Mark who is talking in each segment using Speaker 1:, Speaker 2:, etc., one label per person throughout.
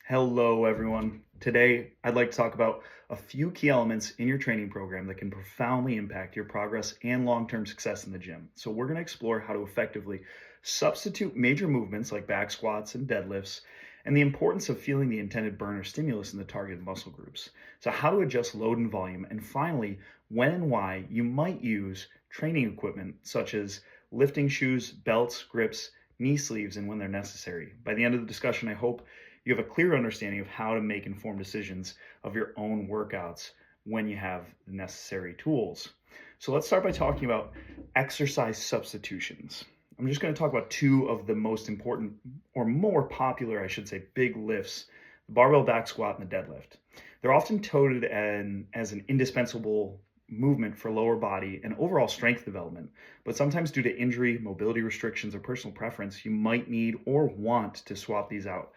Speaker 1: Hello, everyone. Today, I'd like to talk about a few key elements in your training program that can profoundly impact your progress and long term success in the gym. So, we're going to explore how to effectively substitute major movements like back squats and deadlifts, and the importance of feeling the intended burn or stimulus in the targeted muscle groups. So, how to adjust load and volume, and finally, when and why you might use training equipment such as lifting shoes, belts, grips, knee sleeves, and when they're necessary. By the end of the discussion, I hope you have a clear understanding of how to make informed decisions of your own workouts when you have the necessary tools. So let's start by talking about exercise substitutions. I'm just going to talk about two of the most important, or more popular, I should say, big lifts: the barbell back squat and the deadlift. They're often touted as an indispensable movement for lower body and overall strength development, but sometimes due to injury, mobility restrictions, or personal preference, you might need or want to swap these out.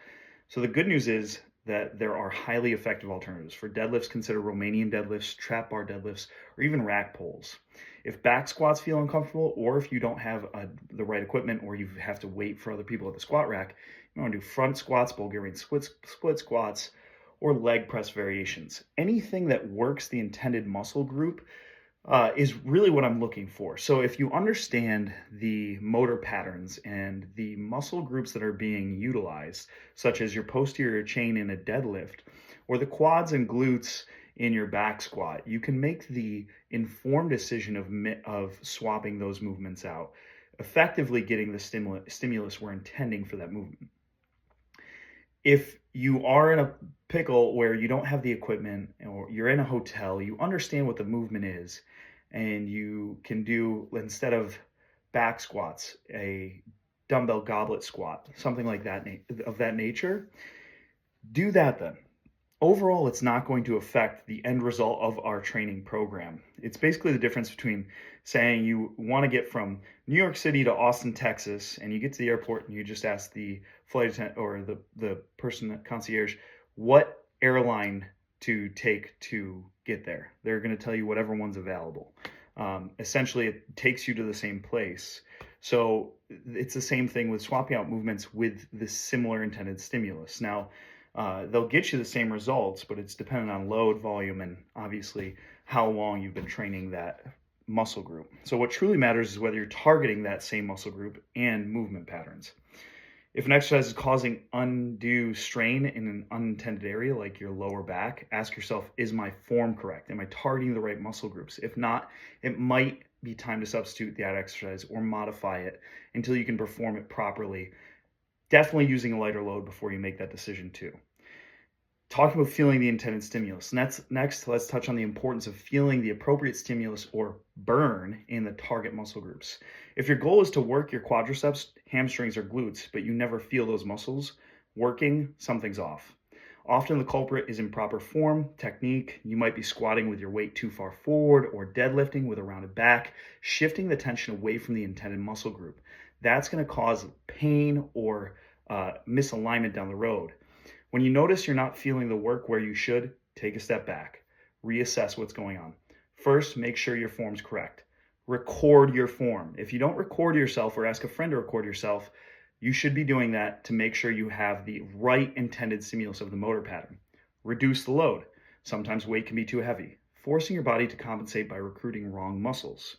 Speaker 1: So the good news is that there are highly effective alternatives. For deadlifts, consider Romanian deadlifts, trap bar deadlifts, or even rack pulls. If back squats feel uncomfortable, or if you don't have the right equipment, or you have to wait for other people at the squat rack, you want to do front squats, Bulgarian split squats, or leg press variations. Anything that works the intended muscle group is really what I'm looking for. So if you understand the motor patterns and the muscle groups that are being utilized, such as your posterior chain in a deadlift or the quads and glutes in your back squat, you can make the informed decision of swapping those movements out, effectively getting the stimulus we're intending for that movement. If you are in a pickle where you don't have the equipment or you're in a hotel, you understand what the movement is, and you can do, instead of back squats, a dumbbell goblet squat, something like that of that nature, do that then. Overall, it's not going to affect the end result of our training program. It's basically the difference between saying you want to get from New York City to Austin, Texas, and you get to the airport and you just ask the flight attendant or the person at concierge what airline to take to get there. They're going to tell you whatever one's available. Essentially, it takes you to the same place. So it's the same thing with swapping out movements with the similar intended stimulus. Now, they'll get you the same results, but it's dependent on load, volume, and obviously how long you've been training that muscle group. So what truly matters is whether you're targeting that same muscle group and movement patterns. If an exercise is causing undue strain in an unintended area like your lower back, ask yourself, is my form correct? Am I targeting the right muscle groups? If not, it might be time to substitute that exercise or modify it until you can perform it properly. Definitely using a lighter load before you make that decision too. Talking about feeling the intended stimulus. Next, let's touch on the importance of feeling the appropriate stimulus or burn in the target muscle groups. If your goal is to work your quadriceps, hamstrings, or glutes, but you never feel those muscles working, something's off. Often the culprit is improper form, technique. You might be squatting with your weight too far forward or deadlifting with a rounded back, shifting the tension away from the intended muscle group. That's going to cause pain or misalignment down the road. When you notice you're not feeling the work where you should, take a step back, reassess what's going on. First, make sure your form's correct. Record your form. If you don't record yourself or ask a friend to record yourself, you should be doing that to make sure you have the right intended stimulus of the motor pattern. Reduce the load. Sometimes weight can be too heavy, forcing your body to compensate by recruiting wrong muscles.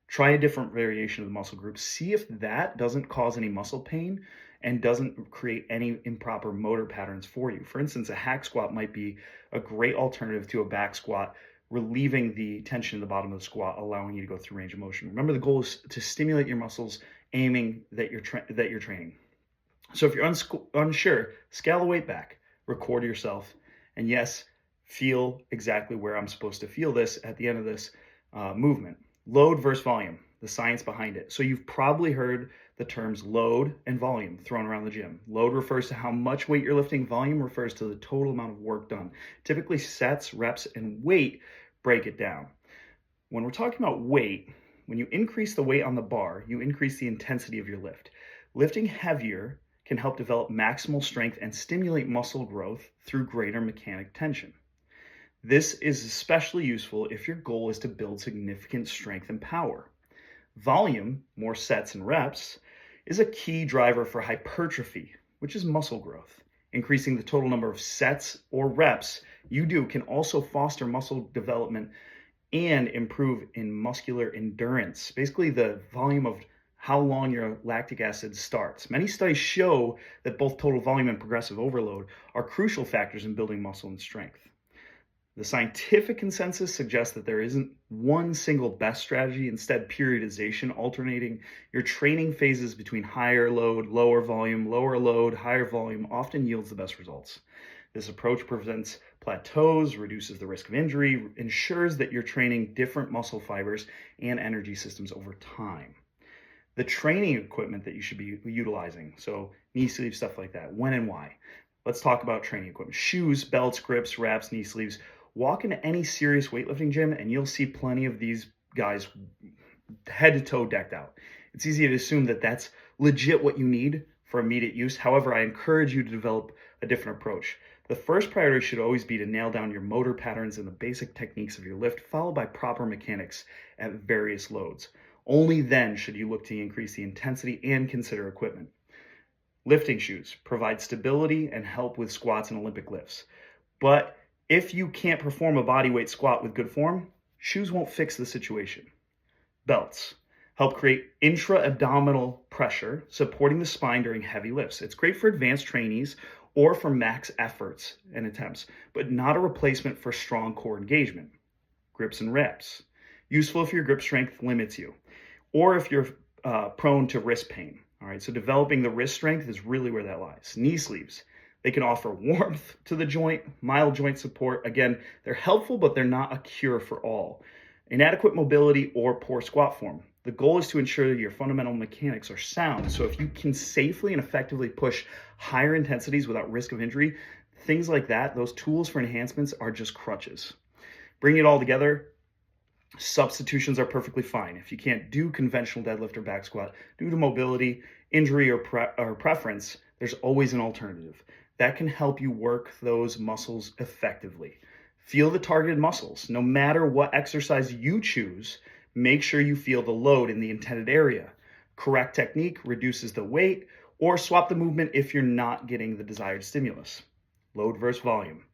Speaker 1: Try a different variation of the muscle group. See if that doesn't cause any muscle pain and doesn't create any improper motor patterns for you. For instance, a hack squat might be a great alternative to a back squat, relieving the tension in the bottom of the squat, allowing you to go through range of motion. Remember, the goal is to stimulate your muscles, aiming that you're training. So if you're unsure, scale the weight back, record yourself, and yes, feel exactly where I'm supposed to feel this at the end of this movement. Load versus volume, the science behind it. So you've probably heard the terms load and volume thrown around the gym. Load refers to how much weight you're lifting. Volume refers to the total amount of work done. Typically, sets, reps, and weight break it down. When we're talking about weight, when you increase the weight on the bar, you increase the intensity of your lift. Lifting heavier can help develop maximal strength and stimulate muscle growth through greater mechanic tension. This is especially useful if your goal is to build significant strength and power. Volume, more sets and reps, is a key driver for hypertrophy, which is muscle growth. Increasing the total number of sets or reps you do can also foster muscle development and improve in muscular endurance. Basically, the volume of how long your lactic acid starts. Many studies show that both total volume and progressive overload are crucial factors in building muscle and strength. The scientific consensus suggests that there isn't one single best strategy. Instead, periodization, alternating your training phases between higher load, lower volume, lower load, higher volume, often yields the best results. This approach prevents plateaus, reduces the risk of injury, ensures that you're training different muscle fibers and energy systems over time. The training equipment that you should be utilizing, so knee sleeves, stuff like that, when and why. Let's talk about training equipment. Shoes, belts, grips, wraps, knee sleeves. Walk into any serious weightlifting gym and you'll see plenty of these guys head to toe decked out. It's easy to assume that that's legit what you need for immediate use. However, I encourage you to develop a different approach. The first priority should always be to nail down your motor patterns and the basic techniques of your lift, followed by proper mechanics at various loads. Only then should you look to increase the intensity and consider equipment. Lifting shoes provide stability and help with squats and Olympic lifts. But if you can't perform a bodyweight squat with good form, shoes won't fix the situation. Belts help create intra-abdominal pressure, supporting the spine during heavy lifts. It's great for advanced trainees or for max efforts and attempts, but not a replacement for strong core engagement. Grips and reps. Useful if your grip strength limits you, or if you're prone to wrist pain. All right, so developing the wrist strength is really where that lies. Knee sleeves. They can offer warmth to the joint, mild joint support. Again, they're helpful, but they're not a cure for all. Inadequate mobility or poor squat form. The goal is to ensure that your fundamental mechanics are sound. So if you can safely and effectively push higher intensities without risk of injury, things like that, those tools for enhancements are just crutches. Bringing it all together, substitutions are perfectly fine. If you can't do conventional deadlift or back squat due to mobility, injury, or preference, there's always an alternative that can help you work those muscles effectively. Feel the targeted muscles. No matter what exercise you choose, make sure you feel the load in the intended area. Correct technique reduces the weight, or swap the movement if you're not getting the desired stimulus. Load versus volume.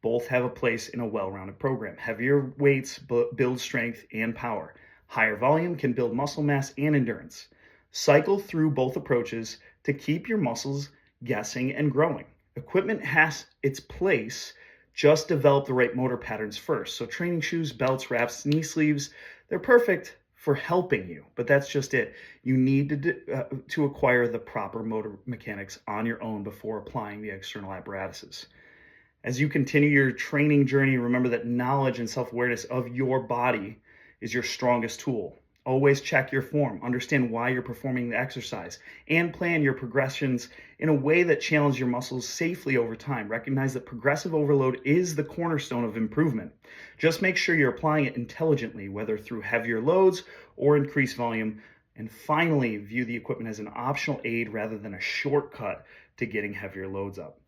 Speaker 1: Both have a place in a well-rounded program. Heavier weights build strength and power. Higher volume can build muscle mass and endurance. Cycle through both approaches to keep your muscles guessing and growing. Equipment has its place, just develop the right motor patterns first. So training shoes, belts, wraps, knee sleeves, they're perfect for helping you, but that's just it. You need to acquire the proper motor mechanics on your own before applying the external apparatuses. As you continue your training journey, remember that knowledge and self-awareness of your body is your strongest tool. Always check your form, understand why you're performing the exercise, and plan your progressions in a way that challenges your muscles safely over time. Recognize that progressive overload is the cornerstone of improvement. Just make sure you're applying it intelligently, whether through heavier loads or increased volume. And finally, view the equipment as an optional aid rather than a shortcut to getting heavier loads up.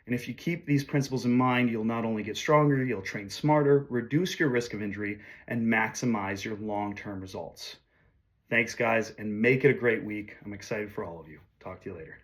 Speaker 1: And if you keep these principles in mind, you'll not only get stronger, you'll train smarter, reduce your risk of injury, and maximize your long-term results. Thanks, guys, and make it a great week. I'm excited for all of you. Talk to you later.